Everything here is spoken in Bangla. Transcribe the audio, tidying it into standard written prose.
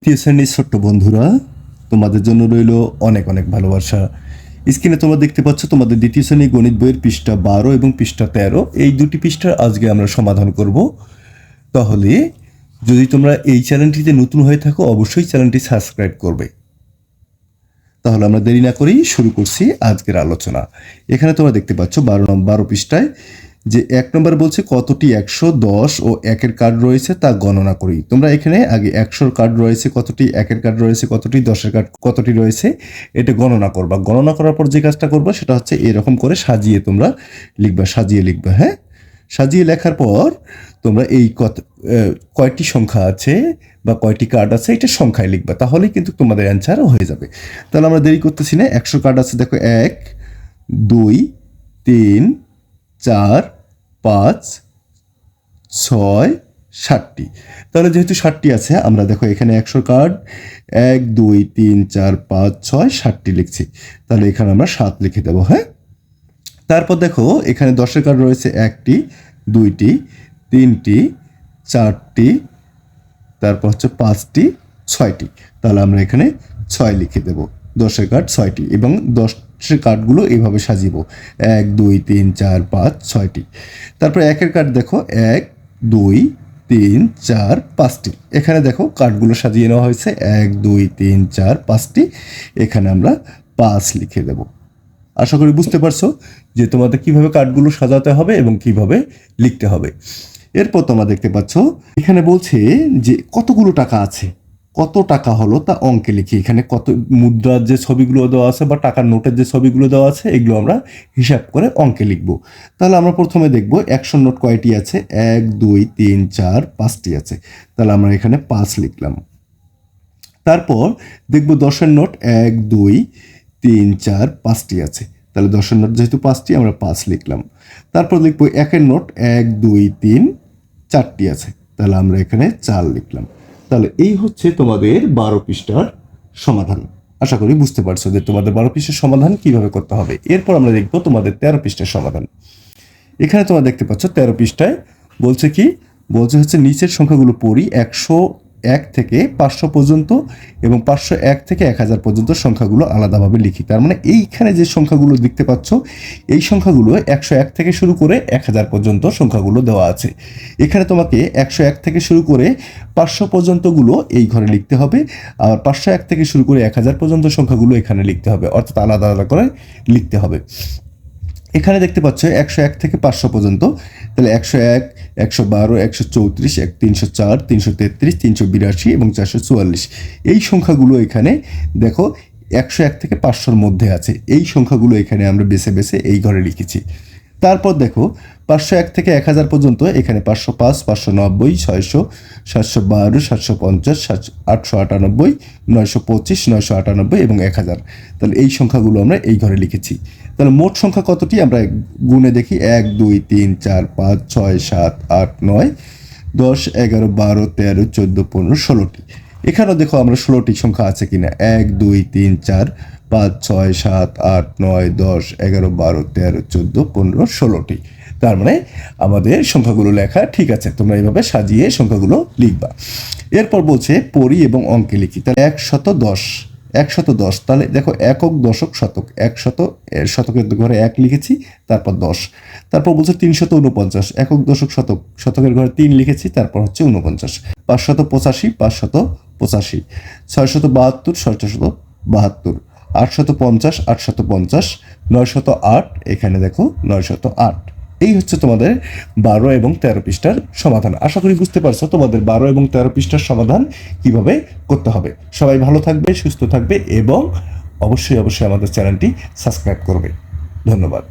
তৃতীয় শ্রেণীর ছোট্ট বন্ধুরা, তোমাদের জন্য রইল অনেক অনেক ভালোবাসা। স্ক্রিনে তোমরা দেখতে পাচ্ছ তোমাদের দ্বিতীয় শ্রেণী গণিত বইয়ের পৃষ্ঠা 12 এবং পৃষ্ঠা 13, এই দুটি পৃষ্ঠার আজকে আমরা সমাধান করব। তাহলে যদি তোমরা এই চ্যানেলটিতে নতুন হয়ে থাকো অবশ্যই চ্যানেলটি সাবস্ক্রাইব করবে। তাহলে আমরা দেরি না করেই শুরু করছি আজকের আলোচনা। এখানে তোমরা দেখতে পাচ্ছ 12 পৃষ্ঠায় যে 1 নম্বর বলছে কতটি 110 ও 1-এর কার্ড রয়েছে তা গণনা করি। তোমরা এখানে আগে 100-র কার্ড রয়েছে কতটি, 1-এর কার্ড রয়েছে কতটি, 10-এর কার্ড কতটি রয়েছে এটা গণনা করবা। গণনা করার পর যে কাজটা করবা সেটা হচ্ছে এরকম করে সাজিয়ে তোমরা লিখবা, সাজিয়ে লিখবা। হ্যাঁ, সাজিয়ে লেখার পর তোমরা এই কয়টি সংখ্যা আছে বা কয়টি কার্ড আছে এটা সংখ্যায় লিখবা, তাহলেই কিন্তু তোমাদের অ্যান্সার হয়ে যাবে। তাহলে আমরা দেরি করতেছি না। 100 কার্ড আছে, দেখো 1 2 3 4 5 6 7টি। তাহলে যেহেতু 7টি আছে আমরা দেখো এখানে 100 কার্ড 1 2 3 4 5 6 7টি লিখছি, তাহলে এখানে আমরা 7 লিখে দেবো। হ্যাঁ, তারপর দেখো এখানে 10-এর কার্ড রয়েছে 1টি 2টি 3টি 4টি, তারপর হচ্ছে 5টি 6টি, তাহলে আমরা এখানে 6 লিখে দেব। 10-এর কার্ড 6টি এবং 10-এর কার্ডগুলো এইভাবে সাজিব 1 2 3 4 5 6টি। তারপর 1-এর কার্ড দেখো 1 2 3 4 5টি, এখানে দেখো কার্ডগুলো সাজিয়ে নেওয়া হয়েছে 1 2 3 4 5টি, এখানে আমরা 5 লিখে দেব। আশা করি বুঝতে পারছো যে তোমাদের কিভাবে কার্ডগুলো সাজাতে হবে এবং কিভাবে লিখতে হবে। এরপর তোমরা দেখতে পাচ্ছ এখানে বলছে যে কতগুলো টাকা আছে, কত টাকা হলো তা অঙ্কে লিখি। এখানে কত মুদ্রার যে ছবিগুলো দেওয়া আছে বা টাকার নোটের যে ছবিগুলো দেওয়া আছে এগুলো আমরা হিসাব করে অঙ্কে লিখব। তাহলে আমরা প্রথমে দেখব 100 নোট কয়টি আছে, 1 2 3 4 5টি আছে, তাহলে আমরা এখানে 5 লিখলাম। তারপর দেখব 10-এর নোট 1 2 3 4 5টি আছে, তাহলে 10-এর নোট যেহেতু 5টি আমরা 5 লিখলাম। তারপর লিখবো 1-এর নোট 1 2 3 4টি আছে, তাহলে আমরা এখানে 4 লিখলাম। তাহলে এই হচ্ছে তোমাদের 12 পৃষ্ঠার সমাধান। আশা করি বুঝতে পারছো যে তোমাদের 12 পৃষ্ঠার সমাধান কিভাবে করতে হবে। এরপর আমরা দেখবো তোমাদের 13 পৃষ্ঠার সমাধান। এখানে তোমরা দেখতে পাচ্ছ 13 পৃষ্ঠায় বলছে কি, বলছে হচ্ছে নিচের সংখ্যাগুলো পড়ি। 101 থেকে 500 পর্যন্ত এবং 501 থেকে 1000 পর্যন্ত সংখ্যাগুলো আলাদাভাবে লিখি। তার মানে এইখানে যে সংখ্যাগুলো দেখতে পাচ্ছ এই সংখ্যাগুলো 101 থেকে শুরু করে 1000 পর্যন্ত সংখ্যাগুলো দেওয়া আছে। এখানে তোমাকে 101 থেকে শুরু করে 500 পর্যন্তগুলো এই ঘরে লিখতে হবে, আর 501 থেকে শুরু করে 1000 পর্যন্ত সংখ্যাগুলো এখানে লিখতে হবে, অর্থাৎ আলাদা আলাদা করে লিখতে হবে। এখানে দেখতে পাচ্ছ 101 থেকে 500 পর্যন্ত, তাহলে 101 112 134 304 333 382 এবং 444 এই সংখ্যাগুলো এখানে দেখো 101 থেকে 500-র মধ্যে আছে। এই সংখ্যাগুলো এখানে আমরা বেছে বেছে এই ঘরে লিখেছি। তারপর দেখো 501 থেকে 1000 পর্যন্ত এখানে 505 590 600 712 750 898 925 998 এবং 1000, তাহলে এই সংখ্যাগুলো আমরা এই ঘরে লিখেছি। তাহলে মোট সংখ্যা কতটি আমরা গুণে দেখি, 1 2 3 4 5 6 7 8 9 10 11 12 13 14 15 16টি। এখানেও দেখো আমরা 16টি সংখ্যা আছে কিনা, 1 2 3 4 5 6 7 8 9 10 11 12 13 14 15 16টি। তার মানে আমাদের সংখ্যাগুলো লেখা ঠিক আছে। তোমরা এইভাবে সাজিয়ে সংখ্যাগুলো লিখবা। এরপর বলছে পড়ি এবং অঙ্কে লিখি। তাহলে 110 110, তাহলে দেখো একক দশক শতক, 100 শতকের ঘরে 1 লিখেছি, তারপর 10। তারপর বলছে 349 একক দশক শতক, শতকের ঘরে 3 লিখেছি, তারপর হচ্ছে 49। 585 585, 672 672, 850 850, 908 এখানে দেখো 908। এই হচ্ছে তোমাদের 12 এবং 13 পৃষ্ঠার সমাধান। আশা করি বুঝতে পারছো তোমাদের 12 এবং 13 পৃষ্ঠার সমাধান কিভাবে করতে হবে। সবাই ভালো থাকবে, সুস্থ থাকবে এবং অবশ্যই অবশ্যই আমাদের চ্যানেলটি সাবস্ক্রাইব করবে। ধন্যবাদ।